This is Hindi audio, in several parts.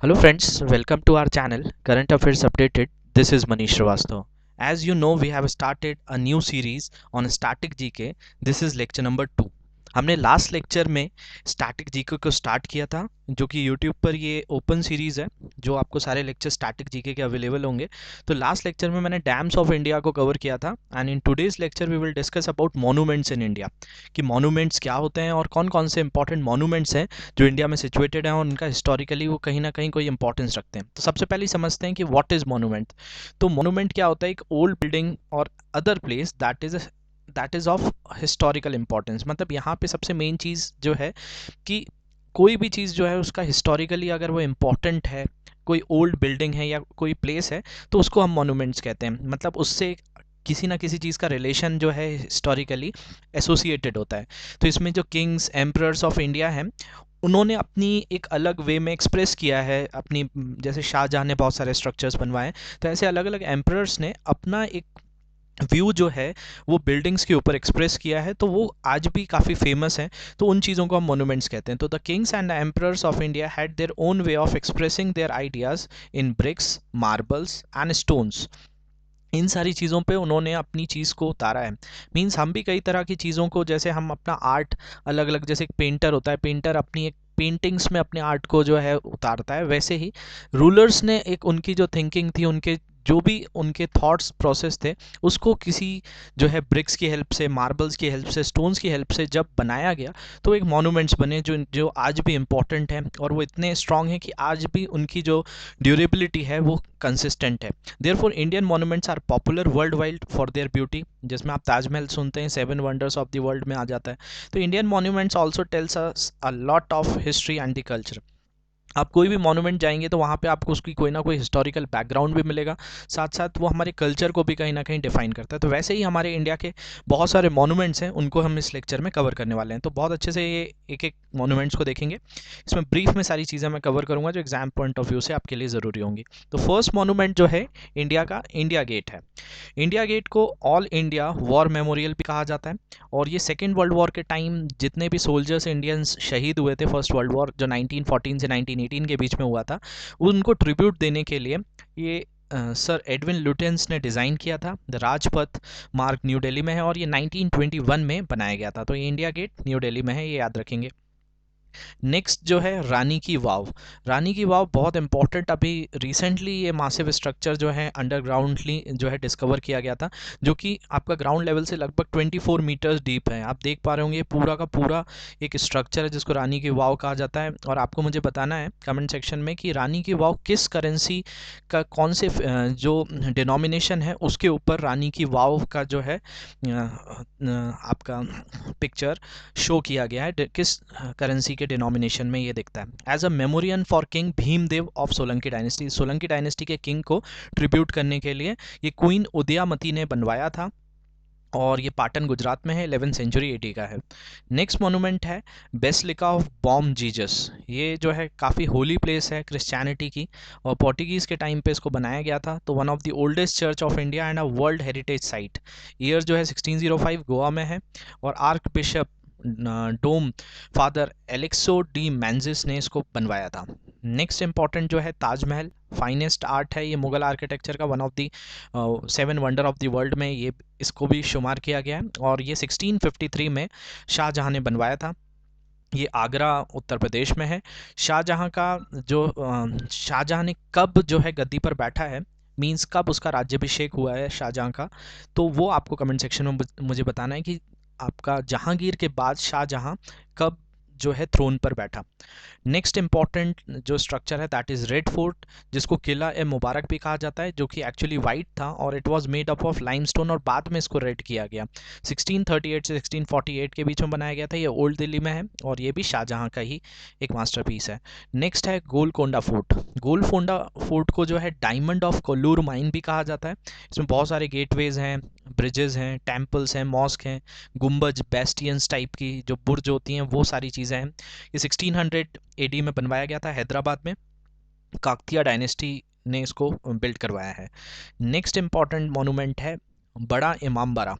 Hello friends, welcome to our channel Current Affairs Updated. This is Manish Srivastava. As you know, we have started a new series on static GK. This is lecture number 2. हमने लास्ट लेक्चर में स्टैटिक जीके को स्टार्ट किया था, जो कि यूट्यूब पर ये ओपन सीरीज है, जो आपको सारे लेक्चर स्टैटिक जीके के अवेलेबल होंगे। तो लास्ट लेक्चर में मैंने डैम्स ऑफ इंडिया को कवर किया था and in today's lecture we will discuss about monuments in India, कि मॉन्यूमेंट्स क्या होते हैं और कौन कौन से इंपॉर्टेंट मॉन्यूमेंट्स हैं जो इंडिया में सिचुएटेड हैं और उनका हिस्टोरिकली वो कहीं ना कहीं कोई इंपॉर्टेंस रखते हैं। तो सबसे पहले समझते हैं कि व्हाट इज मॉन्यूमेंट। तो मॉन्यूमेंट क्या होता है? एक ओल्ड बिल्डिंग और other place that is of historical importance. मतलब यहाँ पे सबसे मेन चीज़ जो है कि कोई भी चीज़ जो है उसका हिस्टोरिकली अगर वो इम्पॉर्टेंट है, कोई ओल्ड बिल्डिंग है या कोई प्लेस है, तो उसको हम मॉन्यूमेंट्स कहते हैं। मतलब उससे किसी ना किसी चीज़ का रिलेशन जो है हिस्टोरिकली एसोसिएटेड होता है। तो इसमें जो किंग्स एम्परर्स ऑफ इंडिया हैं, उन्होंने अपनी एक अलग वे में एक्सप्रेस किया है अपनी, जैसे शाहजहाँ ने बहुत सारे स्ट्रक्चर्स बनवाए, तो ऐसे अलग अलग एम्परर्स ने अपना एक व्यू जो है वो बिल्डिंग्स के ऊपर एक्सप्रेस किया है, तो वो आज भी काफ़ी फेमस है। तो उन चीज़ों को हम मोनूमेंट्स कहते हैं। तो the kings and the emperors of India had their own way of expressing their ideas in bricks, marbles and stones. इन सारी चीज़ों पे उन्होंने अपनी चीज़ को उतारा है। मीन्स हम भी कई तरह की चीज़ों को, जैसे हम अपना आर्ट अलग अलग, जैसे एक पेंटर होता है, पेंटर अपनी एक पेंटिंग्स में अपने आर्ट को जो है उतारता है, वैसे ही रूलर्स ने एक उनकी जो थिंकिंग थी, उनके जो भी उनके थॉट्स प्रोसेस थे, उसको किसी जो है ब्रिक्स की हेल्प से, मार्बल्स की हेल्प से, स्टोन्स की हेल्प से जब बनाया गया, तो एक मॉन्यूमेंट्स बने जो जो आज भी इम्पोर्टेंट हैं और वो इतने स्ट्रांग हैं कि आज भी उनकी जो ड्यूरेबिलिटी है वो कंसिस्टेंट है। Therefore Indian monuments are popular worldwide for their beauty. जिसमें आप ताजमहल सुनते हैं, 7 वंडर्स ऑफ द वर्ल्ड में आ जाता है। तो Indian monuments also tells us a lot of history and the culture. आप कोई भी मॉन्यूमेंट जाएंगे तो वहाँ पे आपको उसकी कोई ना कोई हिस्टोरिकल बैकग्राउंड भी मिलेगा, साथ साथ वो हमारे कल्चर को भी कहीं ना कहीं डिफाइन करता है। तो वैसे ही हमारे इंडिया के बहुत सारे मॉन्यूमेंट्स हैं, उनको हम इस लेक्चर में कवर करने वाले हैं। तो बहुत अच्छे से ये एक एक मॉन्यूमेंट्स को देखेंगे। इसमें ब्रीफ में सारी चीज़ें मैं कवर करूँगा जो एग्जाम पॉइंट ऑफ व्यू से आपके लिए ज़रूरी होंगी। तो फर्स्ट मॉन्यूमेंट जो है इंडिया का, इंडिया गेट है। इंडिया गेट को ऑल इंडिया वॉर मेमोरियल भी कहा जाता है, और ये सेकेंड वर्ल्ड वॉर के टाइम जितने भी सोल्जर्स इंडियंस शहीद हुए थे, फर्स्ट वर्ल्ड वॉर जो 1914 से 1918 के बीच में हुआ था, उनको ट्रिब्यूट देने के लिए ये सर एडविन लुटेंस ने डिज़ाइन किया था। द राजपथ मार्ग न्यू दिल्ली में है और ये 1921 में बनाया गया था। तो ये इंडिया गेट न्यू दिल्ली में है, ये याद रखेंगे। नेक्स्ट जो है रानी की वाव। रानी की वाव बहुत इंपॉर्टेंट, अभी रिसेंटली ये मासिव स्ट्रक्चर जो है अंडरग्राउंडली जो है डिस्कवर किया गया था, जो कि आपका ग्राउंड लेवल से लगभग 24 मीटर्स डीप है। आप देख पा रहे होंगे पूरा का पूरा एक स्ट्रक्चर है जिसको रानी की वाव कहा जाता है। और आपको मुझे बताना है कमेंट सेक्शन में कि रानी की वाव किस करेंसी का, कौन से जो डिनोमिनेशन है उसके ऊपर रानी की वाव का जो है आपका पिक्चर शो किया गया है, किस करेंसी के डिनोमिनेशन में ये दिखता है। As a memorial for king Bhimdev of Solanki dynasty, Solanki dynasty के किंग को ट्रिब्यूट करने के लिए ये क्वीन उदयामती ने बनवाया था, और ये पाटन गुजरात में है, 11 सेंचुरी एडी का है। नेक्स्ट मोनूमेंट है बेसिलिका ऑफ बॉम जीजस। ये जो है काफ़ी होली प्लेस है क्रिश्चियनिटी की, और पोर्टुगीज़ के टाइम पे इसको बनाया गया था। तो one of the oldest church of India and a world heritage site. Year जो है 1605 गोवा में है, और आर्क बिशप डोम फादर एलेक्सो डी मैंजिस ने इसको बनवाया था। नेक्स्ट इंपॉर्टेंट जो है ताजमहल, फाइनेस्ट आर्ट है ये मुगल आर्किटेक्चर का, one of the 7 wonder of the world में ये इसको भी शुमार किया गया है, और ये 1653 में शाहजहाँ ने बनवाया था। ये आगरा उत्तर प्रदेश में है। शाहजहाँ का जो शाहजहाँ ने कब जो है गद्दी पर बैठा है, मींस कब उसका राज्याभिषेक हुआ है शाहजहाँ का, तो वो आपको कमेंट सेक्शन में मुझे बताना है कि आपका जहांगीर के बाद शाहजहाँ कब जो है थ्रोन पर बैठा। नेक्स्ट इंपॉर्टेंट जो स्ट्रक्चर है दैट इज़ रेड फोर्ट, जिसको किला ए मुबारक भी कहा जाता है, जो कि एक्चुअली वाइट था और it was made up of limestone, और बाद में इसको रेड किया गया। 1638 से 1648 के बीच में बनाया गया था। ये ओल्ड दिल्ली में है और ये भी शाहजहाँ का ही एक मास्टरपीस है। नेक्स्ट है गोलकोंडा फोर्ट। गोलकोंडा फोर्ट को जो है डायमंड ऑफ कोल्लूर माइन भी कहा जाता है। इसमें बहुत सारे गेटवेज हैं, ब्रिजेस हैं, टेम्पल्स हैं, मॉस्क हैं, गुम्बज, बेस्टियंस टाइप की जो बुर्ज होती हैं, वो सारी चीज़ें हैं। ये 1600 एडी में बनवाया गया था हैदराबाद में, काकतिया डायनेस्टी ने इसको बिल्ड करवाया है। नेक्स्ट इंपॉर्टेंट मॉन्यूमेंट है बड़ा इमामबाड़ा।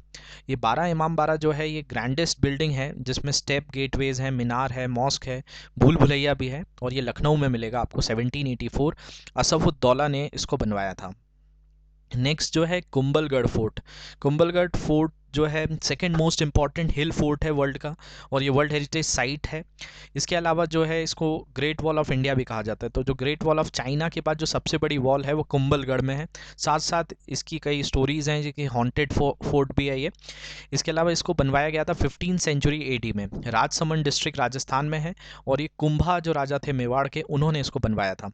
ये 12 इमामबाड़ा जो है ये ग्रैंडेस्ट बिल्डिंग है जिसमें स्टेप गेटवेज है, मीनार है, मॉस्क है, भूल भुलैया भी है, और ये लखनऊ में मिलेगा आपको। 1784 असफुद्दौला ने इसको बनवाया था। नेक्स्ट जो है कुंभलगढ़ फोर्ट। कुंभलगढ़ फोर्ट जो है second most important hill fort है वर्ल्ड का, और ये वर्ल्ड हेरिटेज साइट है। इसके अलावा जो है इसको ग्रेट वॉल ऑफ इंडिया भी कहा जाता है। तो जो ग्रेट वॉल ऑफ चाइना के बाद जो सबसे बड़ी वॉल है वो कुंभलगढ़ में है। साथ साथ इसकी कई स्टोरीज हैं, जो कि हॉन्टेड फोर्ट भी है ये। इसके अलावा इसको बनवाया गया था 15 सेंचुरी एडी में। राजसमंद डिस्ट्रिक्ट राजस्थान में है, और ये कुंभा जो राजा थे मेवाड़ के, उन्होंने इसको बनवाया था।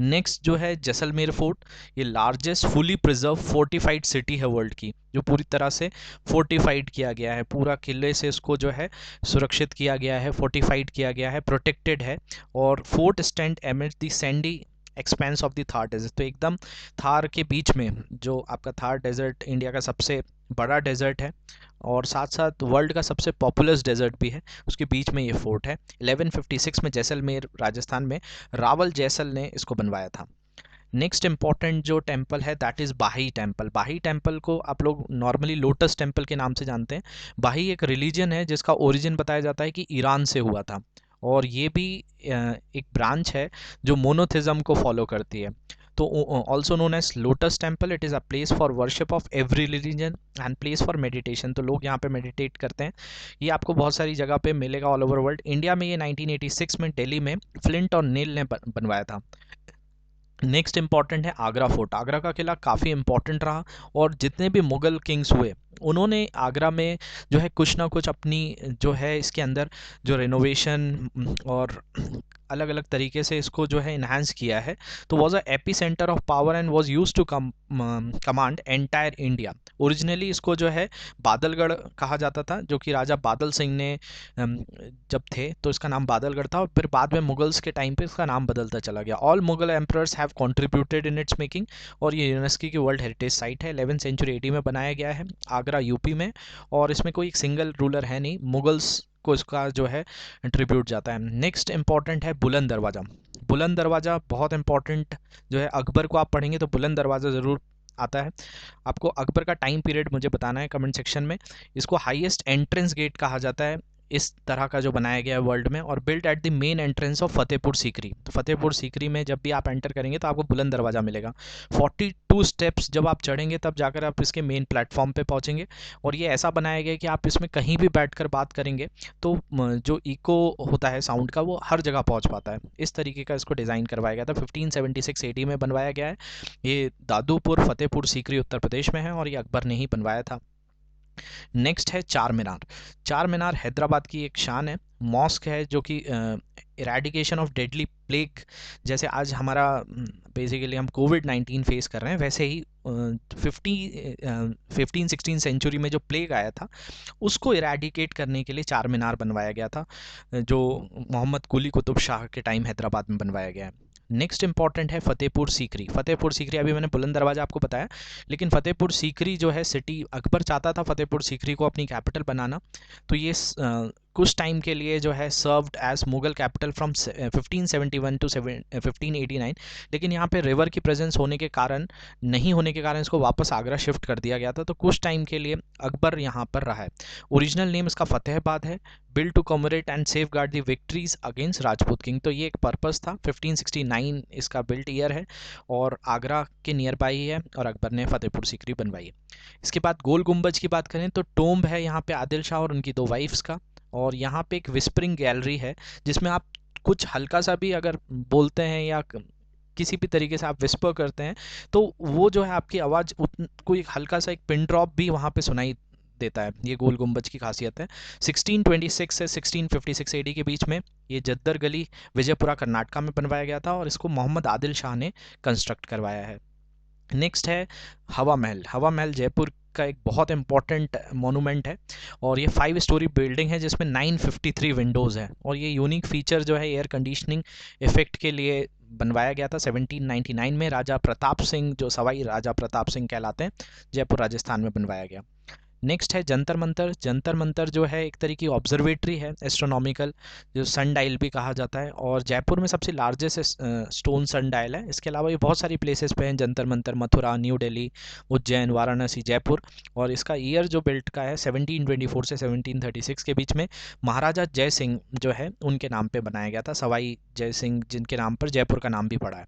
नेक्स्ट जो है जैसलमेर फोर्ट। ये largest fully preserve fortified city है वर्ल्ड की, जो पूरी तरह से फोर्टिफाइड किया गया है। पूरा किले से इसको जो है सुरक्षित किया गया है, फोर्टिफाइड किया गया है, प्रोटेक्टेड है। और fort stand amid the sandy expanse of the Thar desert. तो एकदम थार के बीच में, जो आपका थार डेजर्ट इंडिया का सबसे बड़ा डेजर्ट है और साथ साथ वर्ल्ड का सबसे पॉपुलस डेजर्ट भी है, उसके बीच में ये फोर्ट है। 1156 में जैसलमेर राजस्थान में रावल जैसल ने इसको बनवाया था। नेक्स्ट इंपॉर्टेंट जो टेम्पल है दैट इज़ बाही टेम्पल। बाही टेम्पल को आप लोग नॉर्मली लोटस टेम्पल के नाम से जानते हैं। बाही एक रिलीजन है जिसका ओरिजिन बताया जाता है कि ईरान से हुआ था, और ये भी एक ब्रांच है जो मोनोथिज्म को फॉलो करती है। तो also known as lotus temple, it is a place for worship of every religion and place for meditation. तो लोग यहाँ पे मेडिटेट करते हैं। ये आपको बहुत सारी जगह पे मिलेगा ऑल ओवर वर्ल्ड। इंडिया में ये 1986 में दिल्ली में फ्लिंट और नील ने बनवाया था। नेक्स्ट इंपॉर्टेंट है आगरा फोर्ट। आगरा का किला काफ़ी इंपॉर्टेंट रहा, और जितने भी मुगल किंग्स हुए उन्होंने आगरा में जो है कुछ ना कुछ अपनी जो है इसके अंदर जो रेनोवेशन और अलग अलग तरीके से इसको जो है इन्हांस किया है। तो was a epicentre of power and was use to command entire India. Originally इसको जो है बादलगढ़ कहा जाता था, जो कि राजा बादल सिंह ने जब थे तो इसका नाम बादलगढ़ था, और फिर बाद में मुगल्स के टाइम पे इसका नाम बदलता चला गया। All Mughal emperors have contributed in its making, और ये यूनेस्को की वर्ल्ड हेरिटेज साइट है। 11 सेंचुरी एडी में बनाया गया है, आगरा यूपी में, और इसमें कोई एक सिंगल रूलर है नहीं, मुगल्स को इसका जो है ट्रिब्यूट जाता है। नेक्स्ट इंपॉर्टेंट है बुलंद दरवाज़ा। बुलंद दरवाज़ा बहुत इंपॉर्टेंट जो है, अकबर को आप पढ़ेंगे तो बुलंद दरवाज़ा ज़रूर आता है। आपको अकबर का टाइम पीरियड मुझे बताना है कमेंट सेक्शन में। इसको हाईएस्ट एंट्रेंस गेट कहा जाता है इस तरह का जो बनाया गया है वर्ल्ड में, और build at the main entrance of Fatehpur Sikri. तो फतेहपुर सीकरी में जब भी आप एंटर करेंगे तो आपको बुलंद दरवाज़ा मिलेगा। 42 स्टेप्स जब आप चढ़ेंगे तब जाकर आप इसके मेन प्लेटफॉर्म पे पहुंचेंगे, और ये ऐसा बनाया गया है कि आप इसमें कहीं भी बैठकर बात करेंगे तो जो इको होता है साउंड का वो हर जगह पहुंच पाता है। इस तरीके का इसको डिज़ाइन करवाया गया था। 1576 एडी में बनवाया गया है। ये दादूपुर फतेहपुर सीकरी उत्तर प्रदेश में है, और ये अकबर ने ही बनवाया था। नेक्स्ट है चार मीनार। चार मीनार हैदराबाद की एक शान है। मॉस्क है जो कि इरेडिकेशन ऑफ डेडली प्लेग, जैसे आज हमारा बेसिकली हम कोविड-19 फेस कर रहे हैं, वैसे ही 15-16 सेंचुरी में जो प्लेग आया था उसको इरेडिकेट करने के लिए चार मीनार बनवाया गया था, जो मोहम्मद कुली कुतुब शाह के टाइम हैदराबाद में बनवाया गया है। नेक्स्ट इंपॉर्टेंट है फतेहपुर सीकरी। फतेहपुर सीकरी अभी मैंने बुलंद दरवाज़ा आपको बताया, लेकिन फतेहपुर सीकरी जो है सिटी, अकबर चाहता था फतेहपुर सीकरी को अपनी कैपिटल बनाना, तो ये कुछ टाइम के लिए जो है served as Mughal capital from 1571 to 1589, लेकिन यहाँ पे रिवर की प्रेजेंस होने के कारण, नहीं होने के कारण इसको वापस आगरा शिफ्ट कर दिया गया था। तो कुछ टाइम के लिए अकबर यहाँ पर रहा है। ओरिजिनल नेम इसका फतेहाबाद है। Build to commemorate and safeguard the victories against Rajput king. तो ये एक पर्पस था। 1569 इसका बिल्ट ईयर है, और आगरा के नियर बाई ही है, और अकबर ने फतेहपुर सीकरी बनवाई है। इसके बाद गोल गुम्बज की बात करें तो टोम्ब है यहाँ पे आदिल शाह और उनकी दो वाइफ्स का, और यहाँ पे एक विस्परिंग गैलरी है जिसमें आप कुछ हल्का सा भी अगर बोलते हैं या किसी भी तरीके से आप विस्पर करते हैं तो वो जो है आपकी आवाज़ कोई हल्का सा एक पिन ड्रॉप भी वहाँ पे सुनाई देता है। ये गोल गुम्बज की खासियत है। 1626 से 1656 एडी के बीच में ये जद्दर गली विजयपुरा कर्नाटका में बनवाया गया था, और इसको मोहम्मद आदिल शाह ने कंस्ट्रक्ट करवाया है। नेक्स्ट है हवा महल। हवा महल जयपुर का एक बहुत इंपॉर्टेंट मोनूमेंट है, और ये 5 स्टोरी बिल्डिंग है जिसमें 953 विंडोज़ हैं, और ये यूनिक फीचर जो है एयर कंडीशनिंग इफेक्ट के लिए बनवाया गया था 1799 में। राजा प्रताप सिंह, जो सवाई राजा प्रताप सिंह कहलाते हैं, जयपुर राजस्थान में बनवाया गया। नेक्स्ट है जंतर मंतर। जंतर मंतर जो है एक तरह की ऑब्जर्वेटरी है एस्ट्रोनॉमिकल, जो सन डायल भी कहा जाता है, और जयपुर में सबसे लार्जेस्ट स्टोन सन डायल है। इसके अलावा ये बहुत सारी प्लेसेस पे हैं जंतर मंतर, मथुरा, न्यू दिल्ली, उज्जैन, वाराणसी, जयपुर। और इसका ईयर जो बिल्ट का है 1724 से 1736 के बीच में महाराजा जय सिंह जो है उनके नाम पे बनाया गया था, सवाई जय सिंह जिनके नाम पर जयपुर का नाम भी पड़ा है।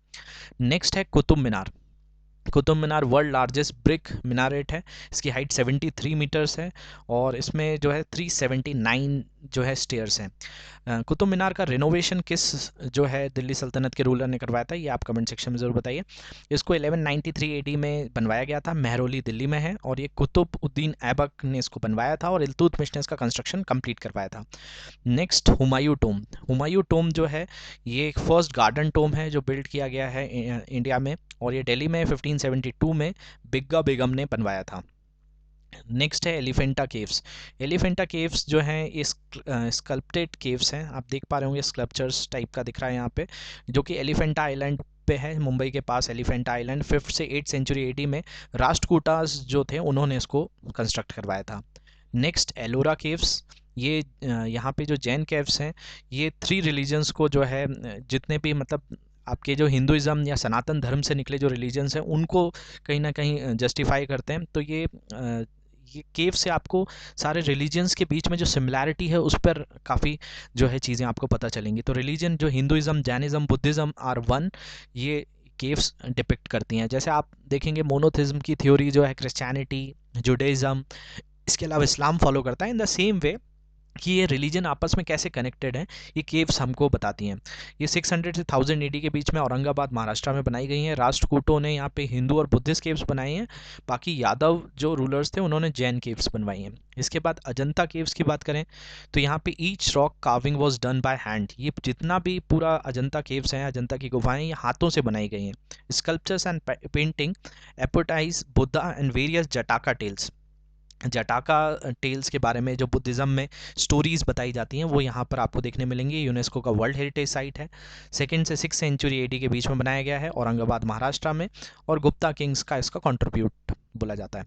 नेक्स्ट है Qutub Minar. Qutub Minar world largest brick minaret है। इसकी हाइट 73 मीटर्स है और इसमें जो है 379 जो है स्टेयर्स हैं। कुतुब मीनार का रिनोवेशन किस जो है दिल्ली सल्तनत के रूलर ने करवाया था, ये आप कमेंट सेक्शन में ज़रूर बताइए। इसको 1193 एडी में बनवाया गया था, महरौली दिल्ली में है, और ये कुतुबउद्दीन ऐबक ने इसको बनवाया था और इल्तुतमिश ने इसका कंस्ट्रक्शन कंप्लीट करवाया था। Next Humayun tomb. Humayun tomb जो है ये एक फर्स्ट गार्डन टोम है जो बिल्ड किया गया है इंडिया में, और ये दिल्ली में 1572 में बिग्गा बेगम ने बनवाया था। नेक्स्ट है एलिफेंटा केव्स। एलिफेंटा केव्स जो हैं ये स्कल्प्टेड केव्स हैं, आप देख पा रहे होंगे स्कल्पचर्स टाइप का दिख रहा है यहाँ पे, जो कि एलिफेंटा आइलैंड पे है, मुंबई के पास एलिफेंटा आइलैंड। 5th से 8th सेंचुरी एडी में राष्ट्रकूटास जो थे उन्होंने इसको कंस्ट्रक्ट करवाया था। Next Ellora caves. ये यहाँ पे जो जैन केव्स हैं ये 3 रिलीजन्स को जो है जितने भी मतलब आपके जो हिंदुइज्म या सनातन धर्म से निकले जो रिलीजन्स हैं उनको कहीं ना कहीं जस्टिफाई करते हैं। तो ये केव से आपको सारे रिलीजन्स के बीच में जो सिमिलैरिटी है उस पर काफ़ी जो है चीज़ें आपको पता चलेंगी। तो रिलीजन जो Hinduism, Jainism, Buddhism are one, ये केव्स डिपिक्ट करती हैं। जैसे आप देखेंगे मोनोथिज्म की थ्योरी जो है क्रिश्चियनिटी, जुडाइज़्म, इसके अलावा इस्लाम फॉलो करता है। इन द सेम वे कि ये रिलीजन आपस में कैसे कनेक्टेड हैं ये केव्स हमको बताती हैं। ये 600 से 1000 एडी के बीच में औरंगाबाद महाराष्ट्र में बनाई गई हैं। राष्ट्रकूटों ने यहाँ पे हिंदू और बुद्धिस्ट केव्स बनाए हैं, बाकी यादव जो रूलर्स थे उन्होंने जैन केव्स बनवाई हैं। इसके बाद अजंता केव्स की बात करें तो यहाँ पे each rock carving was done by hand. ये जितना भी पूरा अजंता केव्स हैं, अजंता की गुफाएं, ये हाथों से बनाई गई हैं। Sculptures and painting epitomise Buddha and various Jataka tales. Jataka tales के बारे में जो बुद्धिज़्म में स्टोरीज़ बताई जाती हैं वो यहाँ पर आपको देखने मिलेंगी। यूनेस्को का वर्ल्ड हेरिटेज साइट है। 2nd से 6th सेंचुरी एडी के बीच में बनाया गया है औरंगाबाद महाराष्ट्र में, और गुप्ता किंग्स का इसका कंट्रीब्यूट बोला जाता है।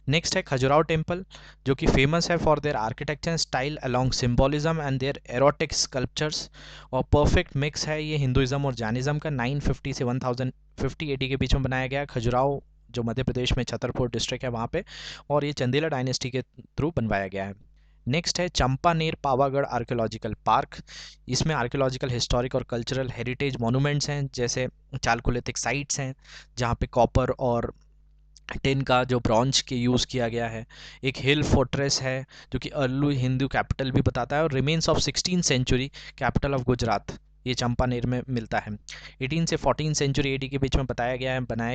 नेक्स्ट है खजुराहो टेम्पल, जो कि फेमस है for their architecture style along symbolism and their erotic sculptures, और परफेक्ट मिक्स है ये हिंदुइज्म और जैनिज्म का। 950 से 1050 एडी के बीच में बनाया गया है। खजुराहो जो मध्य प्रदेश में छतरपुर डिस्ट्रिक्ट है वहाँ पे, और ये चंदेला डायनेस्टी के थ्रू बनवाया गया है। नेक्स्ट है चंपानेर पावागढ़ आर्कियोलॉजिकल पार्क। इसमें आर्कियोलॉजिकल, हिस्टोरिक और कल्चरल हेरिटेज मॉन्यूमेंट्स हैं, जैसे चालकोलिथिक साइट्स हैं जहाँ पे कॉपर और टिन का जो ब्रॉन्ज के यूज़ किया गया है। एक हिल फोर्ट्रेस है जो कि अर्ली हिंदू कैपिटल भी बताता है, और remains of 16th century capital of Gujarat ये चंपानेर में मिलता है। 18 से 14 सेंचुरी एडी के बीच में बनाया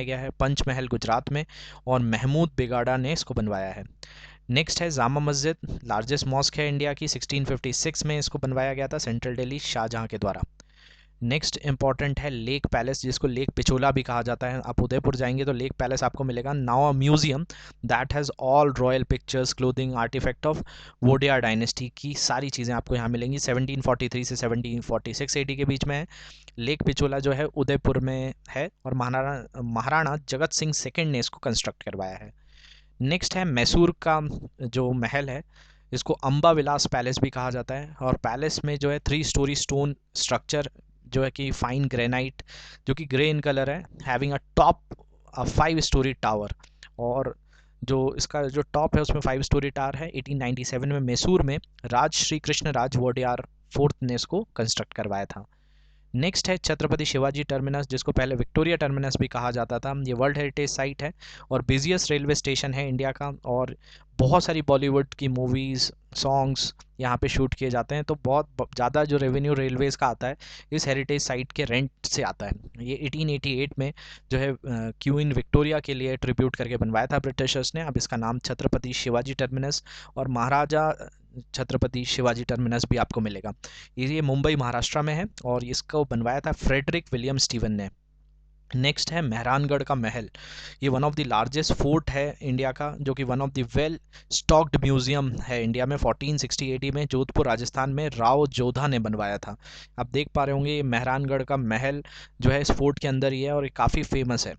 गया है पंचमहल गुजरात में, और महमूद बेगाड़ा ने इसको बनवाया है। नेक्स्ट है जामा मस्जिद, लार्जेस्ट मॉस्क है इंडिया की। 1656 में इसको बनवाया गया था सेंट्रल दिल्ली शाहजहां के द्वारा। नेक्स्ट इंपॉर्टेंट है लेक पैलेस, जिसको लेक पिछोला भी कहा जाता है। आप उदयपुर जाएंगे तो लेक पैलेस आपको मिलेगा। Now a museum that has all royal pictures, clothing, artifact of Wodeyar dynasty की सारी चीज़ें आपको यहाँ मिलेंगी। 1743 से 1746 एडी के बीच में है। लेक पिछोला जो है उदयपुर में है, और महाराणा जगत सिंह सेकेंड ने इसको कंस्ट्रक्ट करवाया है। नेक्स्ट है मैसूर का जो महल है, इसको अम्बा विलास पैलेस भी कहा जाता है, और पैलेस में जो है 3 स्टोरी स्टोन स्ट्रक्चर जो है कि फाइन ग्रेनाइट जो कि ग्रे इन कलर है, having a top 5 story tower, और जो इसका जो टॉप है उसमें 5 स्टोरी टावर है। 1897 में मैसूर में राज श्री कृष्ण राज वोडियार फोर्थ ने इसको कंस्ट्रक्ट करवाया था। नेक्स्ट है छत्रपति शिवाजी टर्मिनस, जिसको पहले विक्टोरिया टर्मिनस भी कहा जाता था। ये वर्ल्ड हेरिटेज साइट है और बिजिएस्ट रेलवे स्टेशन है इंडिया का, और बहुत सारी बॉलीवुड की मूवीज़, सॉन्ग्स यहाँ पे शूट किए जाते हैं। तो बहुत ज़्यादा जो रेवेन्यू रेलवेज़ का आता है इस हेरिटेज साइट के रेंट से आता है। ये 1888 में जो है क्वीन विक्टोरिया के लिए ट्रिब्यूट करके बनवाया था ब्रिटिशर्स ने। अब इसका नाम छत्रपति शिवाजी टर्मिनस और महाराजा छत्रपति शिवाजी टर्मिनस भी आपको मिलेगा। ये मुंबई महाराष्ट्र में है, और इसको बनवाया था फ्रेडरिक विलियम स्टीवन ने। नेक्स्ट है मेहरानगढ़ का महल। ये one of the largest fort है इंडिया का, जो कि one of the well stocked museum है इंडिया में। 1460 एडी में जोधपुर राजस्थान में राव जोधा ने बनवाया था। आप देख पा रहे होंगे ये मेहरानगढ़ का महल जो है इस फोर्ट के अंदर ही है, और ये काफ़ी फेमस है।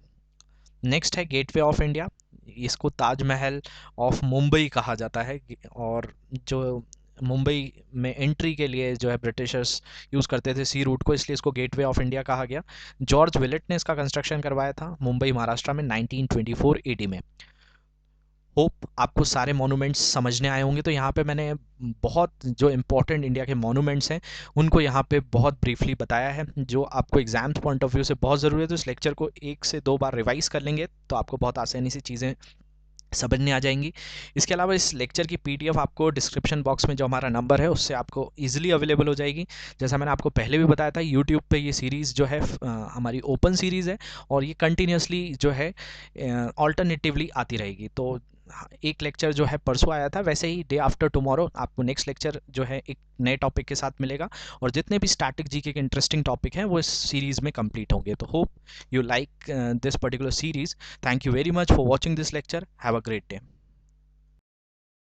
नेक्स्ट है गेटवे ऑफ इंडिया। इसको ताजमहल ऑफ मुंबई कहा जाता है। और जो मुंबई में एंट्री के लिए जो है ब्रिटिशर्स यूज़ करते थे सी रूट को, इसलिए इसको गेटवे ऑफ इंडिया कहा गया। जॉर्ज विलेट ने इसका कंस्ट्रक्शन करवाया था मुंबई महाराष्ट्र में 1924 एडी में। होप आपको सारे मॉन्यूमेंट्स समझने आए होंगे। तो यहाँ पे मैंने बहुत जो इंपॉर्टेंट इंडिया के मॉन्यूमेंट्स हैं उनको यहाँ पे बहुत ब्रीफली बताया है, जो आपको एग्जाम्स पॉइंट ऑफ व्यू से बहुत ज़रूरी है। तो इस लेक्चर को 1 से 2 बार रिवाइज कर लेंगे तो आपको बहुत आसानी से चीज़ें समझने आ जाएंगी। इसके अलावा इस लेक्चर की पीडीएफ आपको डिस्क्रिप्शन बॉक्स में जो हमारा नंबर है उससे आपको इजीली अवेलेबल हो जाएगी। जैसा मैंने आपको पहले भी बताया था, यूट्यूब पे ये सीरीज़ जो है हमारी ओपन सीरीज़ है और ये कंटिन्यूसली जो है ऑल्टरनेटिवली आती रहेगी। तो एक लेक्चर जो है परसों आया था, वैसे ही डे आफ्टर टुमारो आपको नेक्स्ट लेक्चर जो है एक नए टॉपिक के साथ मिलेगा और जितने भी स्टैटिक जीके के इंटरेस्टिंग टॉपिक हैं वो इस सीरीज़ में कंप्लीट होंगे। तो hope you like this particular series. Thank you very much for watching this lecture. Have a great day.